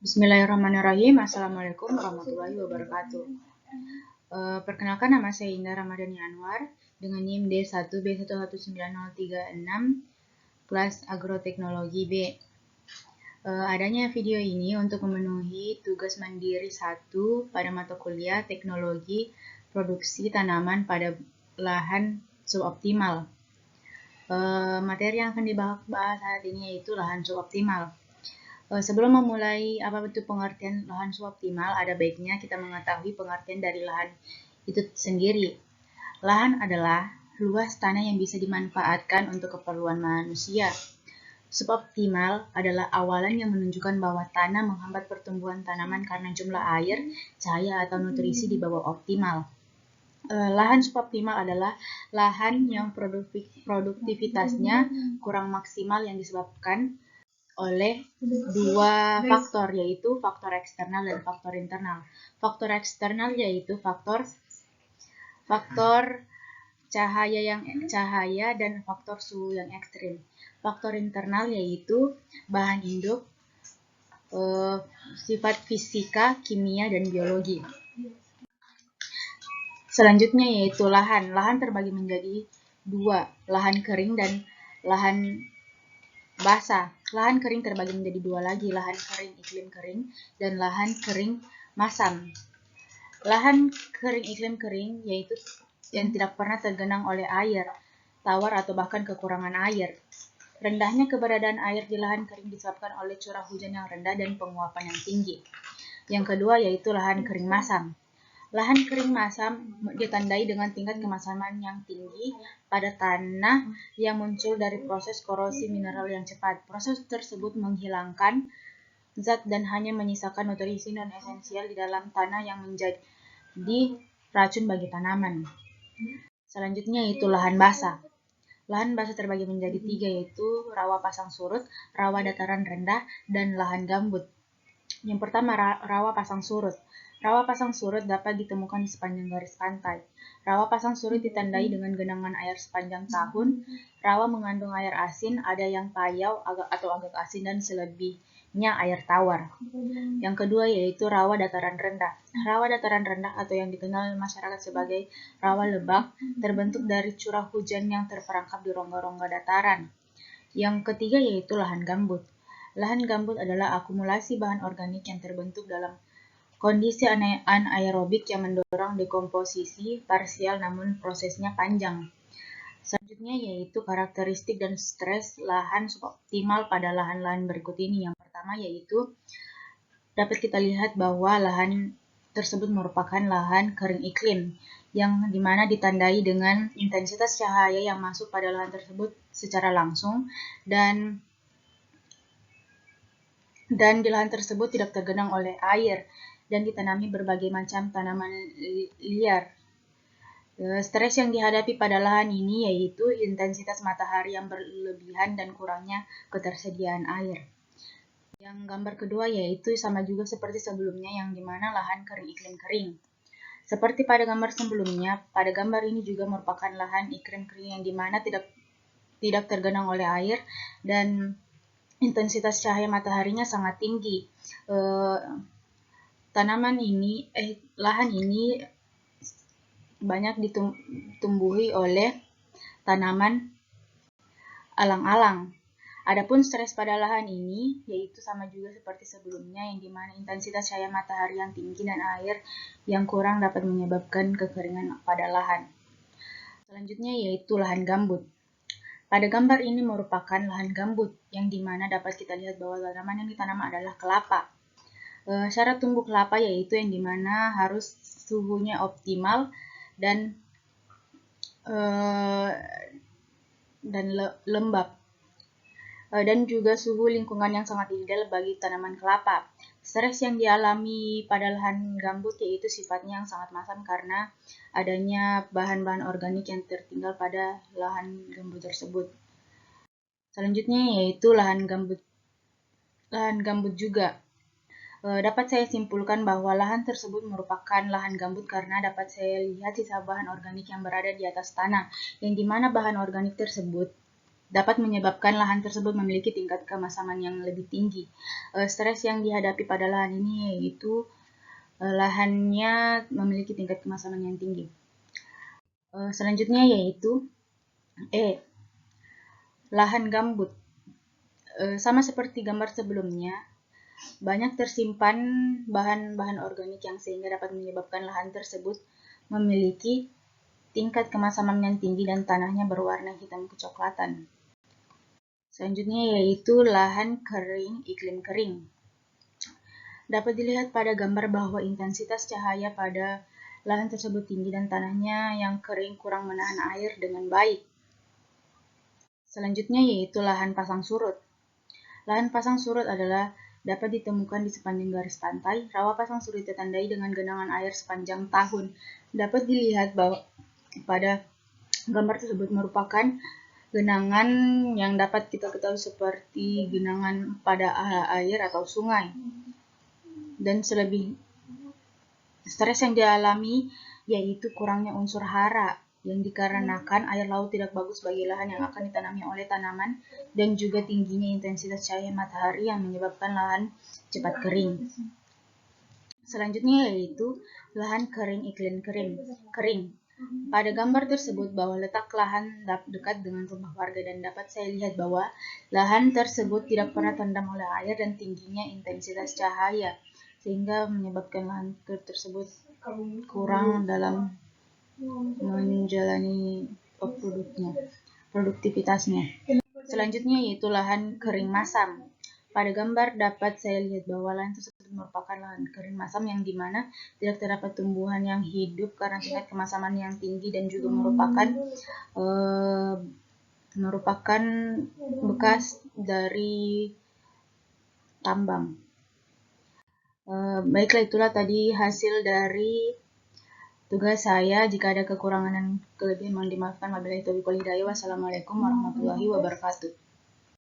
Bismillahirrahmanirrahim. Assalamualaikum warahmatullahi wabarakatuh. Perkenalkan, nama saya Indah Ramadhani Anwar dengan NIM D1B119036 kelas Agroteknologi B. Adanya video ini untuk memenuhi tugas mandiri 1 pada mata kuliah Teknologi Produksi Tanaman pada lahan suboptimal. Materi yang akan dibahas saat ini yaitu lahan suboptimal. Sebelum memulai apa itu pengertian lahan suboptimal, ada baiknya kita mengetahui pengertian dari lahan itu sendiri. Lahan adalah luas tanah yang bisa dimanfaatkan untuk keperluan manusia. Suboptimal adalah awalan yang menunjukkan bahwa tanah menghambat pertumbuhan tanaman karena jumlah air, cahaya, atau nutrisi di bawah optimal. Lahan suboptimal adalah lahan yang produktivitasnya kurang maksimal yang disebabkan oleh dua faktor, yaitu faktor eksternal dan faktor internal. Faktor eksternal yaitu faktor cahaya dan faktor suhu yang ekstrim. Faktor internal yaitu bahan induk, sifat fisika, kimia, dan biologi. Selanjutnya yaitu lahan. Lahan terbagi menjadi dua, lahan kering dan lahan basah. Lahan kering terbagi menjadi dua lagi, lahan kering iklim kering dan lahan kering masam. Lahan kering iklim kering yaitu yang tidak pernah tergenang oleh air tawar atau bahkan kekurangan air. Rendahnya keberadaan air di lahan kering disebabkan oleh curah hujan yang rendah dan penguapan yang tinggi. Yang kedua yaitu lahan kering masam. Lahan kering masam ditandai dengan tingkat kemasaman yang tinggi pada tanah yang muncul dari proses korosi mineral yang cepat. Proses tersebut menghilangkan zat dan hanya menyisakan nutrisi non-esensial di dalam tanah yang menjadi racun bagi tanaman. Selanjutnya yaitu lahan basah. Lahan basah terbagi menjadi tiga, yaitu rawa pasang surut, rawa dataran rendah, dan lahan gambut. Yang pertama, rawa pasang surut. Rawa pasang surut dapat ditemukan di sepanjang garis pantai. Rawa pasang surut ditandai dengan genangan air sepanjang tahun. Rawa mengandung air asin, ada yang payau atau agak asin, dan selebihnya air tawar. Yang kedua yaitu rawa dataran rendah. Rawa dataran rendah atau yang dikenal masyarakat sebagai rawa lebak terbentuk dari curah hujan yang terperangkap di rongga-rongga dataran. Yang ketiga yaitu lahan gambut. Lahan gambut adalah akumulasi bahan organik yang terbentuk dalam kondisi anaerobik yang mendorong dekomposisi parsial namun prosesnya panjang. Selanjutnya yaitu karakteristik dan stres lahan suboptimal pada lahan-lahan berikut ini. Yang pertama yaitu dapat kita lihat bahwa lahan tersebut merupakan lahan kering iklim yang dimana ditandai dengan intensitas cahaya yang masuk pada lahan tersebut secara langsung dan di lahan tersebut tidak tergenang oleh air dan ditanami berbagai macam tanaman liar. Stres yang dihadapi pada lahan ini yaitu intensitas matahari yang berlebihan dan kurangnya ketersediaan air. Yang gambar kedua yaitu sama juga seperti sebelumnya yang dimana lahan kering iklim kering. Seperti pada gambar sebelumnya, pada gambar ini juga merupakan lahan iklim kering yang dimana tidak tergenang oleh air dan intensitas cahaya mataharinya sangat tinggi. Lahan ini banyak ditumbuhi oleh tanaman alang-alang. Adapun stres pada lahan ini yaitu sama juga seperti sebelumnya yang dimana intensitas cahaya matahari yang tinggi dan air yang kurang dapat menyebabkan kekeringan pada lahan. Selanjutnya yaitu lahan gambut. Pada gambar ini merupakan lahan gambut yang dimana dapat kita lihat bahwa tanaman yang ditanam adalah kelapa. Syarat tumbuh kelapa yaitu yang dimana harus suhunya optimal dan lembab dan juga suhu lingkungan yang sangat ideal bagi tanaman kelapa. Stres yang dialami pada lahan gambut yaitu sifatnya yang sangat masam karena adanya bahan-bahan organik yang tertinggal pada lahan gambut tersebut. Selanjutnya yaitu lahan gambut juga. Dapat saya simpulkan bahwa lahan tersebut merupakan lahan gambut karena dapat saya lihat sisa bahan organik yang berada di atas tanah, yang dimana bahan organik tersebut dapat menyebabkan lahan tersebut memiliki tingkat kemasaman yang lebih tinggi. Stres yang dihadapi pada lahan ini yaitu lahannya memiliki tingkat kemasaman yang tinggi. Selanjutnya yaitu lahan gambut. Sama seperti gambar sebelumnya, banyak tersimpan bahan-bahan organik yang sehingga dapat menyebabkan lahan tersebut memiliki tingkat kemasaman yang tinggi dan tanahnya berwarna hitam kecoklatan. Selanjutnya yaitu lahan kering, iklim kering. Dapat dilihat pada gambar bahwa intensitas cahaya pada lahan tersebut tinggi dan tanahnya yang kering kurang menahan air dengan baik. Selanjutnya yaitu lahan pasang surut. Lahan pasang surut adalah dapat ditemukan di sepanjang garis pantai. Rawa pasang surut ditandai dengan genangan air sepanjang tahun. Dapat dilihat bahwa pada gambar tersebut merupakan genangan yang dapat kita ketahui seperti genangan pada air atau sungai. Dan selebih stres yang dialami yaitu kurangnya unsur hara yang dikarenakan air laut tidak bagus bagi lahan yang akan ditanami oleh tanaman dan juga tingginya intensitas cahaya matahari yang menyebabkan lahan cepat kering. Selanjutnya yaitu lahan kering, iklim kering. Pada gambar tersebut bahwa letak lahan dekat dengan rumah warga dan dapat saya lihat bahwa lahan tersebut tidak pernah terendam oleh air dan tingginya intensitas cahaya sehingga menyebabkan lahan tersebut kurang dalam menjalani produktivitasnya. Selanjutnya yaitu lahan kering masam. Pada gambar dapat saya lihat bahwa lahan tersebut merupakan lahan kering masam yang dimana tidak terdapat tumbuhan yang hidup karena tingkat kemasaman yang tinggi dan juga merupakan bekas dari tambang. Baiklah, itulah tadi hasil dari tugas saya. Jika ada kekurangan dan kelebihan mohon dimaafkan. Wabillahi taufiq wal hidayah. Wassalamualaikum warahmatullahi wabarakatuh.